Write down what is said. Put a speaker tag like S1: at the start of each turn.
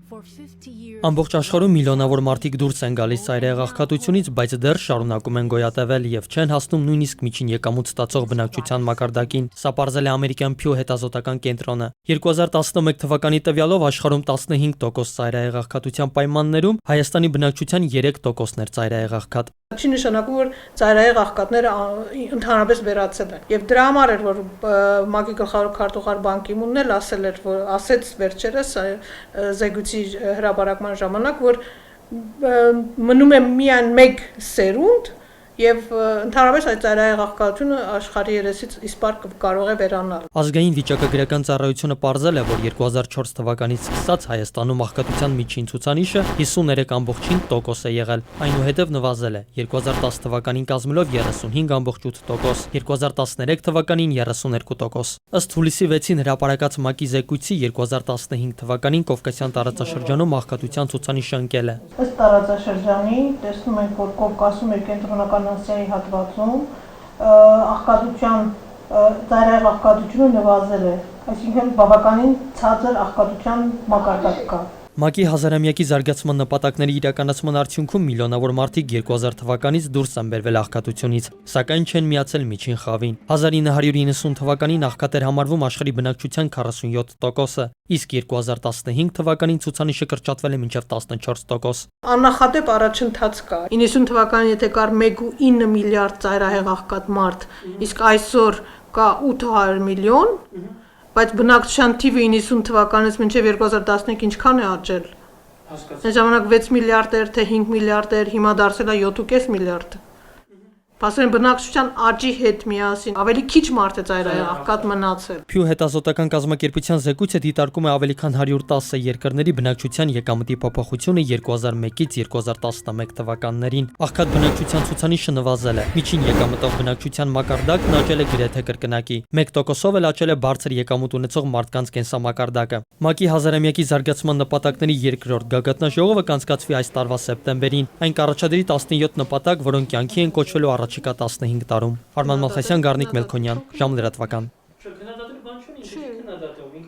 S1: Ամբողջ աշխարհում միլիոնավոր մարդիկ դուրս են գալիս ծայրահեղաղքատությունից, բայց դեռ շարունակում են գոյատևել եւ չեն հասնում նույնիսկ միջին եկամուտ ստացող բնակչության մակարդակին։ Սա պարզել է ամերիկյան Pew հետազոտական կենտրոնը։ 2011 թվականի տվյալով աշխարհում 15% ծայրահեղաղքատության պայմաններում Հայաստանի բնակչության 3%-ն էր ծայրահեղաղքատ։
S2: Չի նշանակում, որ ծայրահեղ աղքատները ընդհանրապես վերացել են։ Եվ դրա համար էր, որ ՄԱԿ-ի գլխավոր քարտուղար Բան Կի Մունն էլ ասեց վերջերս զեկույցի հրապարակման ժամանակ, որ մնում է միայն մեկ սերունդ եւ ընդհանրապես այդ ծայրահեղաղքատությունը աշխարհի երեսից իսպար կարող է վերանալ։
S1: Ազգային վիճակագրական ծառայությունը պարզել է, որ 2004 թվականից սկսած Հայաստանում աղքատության միջին ցուցանիշը 53.5% է եղել, այնուհետև նվազել է 2010 թվականին կազմելով 35.8%, 2013 թվականին 32%։ Ըստ հուլիսի 6-ին հրապարակած ՄԱԿ-ի զեկույցի 2015 թվականին Կովկասյան տարածաշրջանում աղքատության ցուցանիշը ընկել է։
S2: Ըստ տարածաշրջանի տեսնում ենք, որ Կովկասում է կենտրոնական Ասիայի հատվածում աղքատության ծայրահեղ աղքատությունը նվազել է, այսինքն բավականին ցածր աղքատության մակարդակ կա։
S1: ՄԱԿ-ի հազարամյակի զարգացման նպատակների իրականացման արդյունքում միլիոնավոր մարդիկ 2000 թվականից դուրս են բերվել աղքատությունից, սակայն չեն միացել միջին խավին։ 1990 թվականին աղքատ էր համարվում աշխարհի բնակչության 47%-ը, իսկ 2015 թվականին ցուցանիշը կրճատվել է մինչև 14%։
S2: Աննախադեպ առաջընթաց կա։ 90 թվականին եթե կար 1.9 միլիարդ ծայրահեղ աղքատ մարդ, իսկ այսօր կա 800 միլիոն, բայց բնակչության թիվը 90 թվականից մինչև 2015 ինչքան է աճել։ Այն ժամանակ 6 միլիարդ էր, թե 5 միլիարդ էր, հիմա դարձել է 7.5 միլիարդ։ Բացեն բնակչության աճի հետ միասին ավելի քիչ մարդ է ծայրահեղ մնացել։
S1: Pew հետազոտական կազմակերպության զեկույցը դիտարկում է ավելի քան 110 երկրների բնակչության եկամտի փոփոխությունը 2001-ից 2011 թվականներին։ Աղքատ բնակչության ցուցանիշը նվազել է։ Միջին եկամտով բնակչության մակարդակն աճել է գրեթե կրկնակի։ 1%-ով էլ աճել է բարձր եկամուտ ունեցող մարդկանց կենսամակարդակը։ ՄԱԿ-ի հազարամյակի զարգացման նպատակների երկրորդ գագաթնաժողովը կանցկացվի այս տարվա սեպտեմբերին։ Այն կառաջադրի 17 նպատակ, որոնք կյանքի են կոչվելու առաջիկա 15 տարում։ Արման Մալխասյան, Գառնիկ Մելքոնյան, Ժամ լրատվական։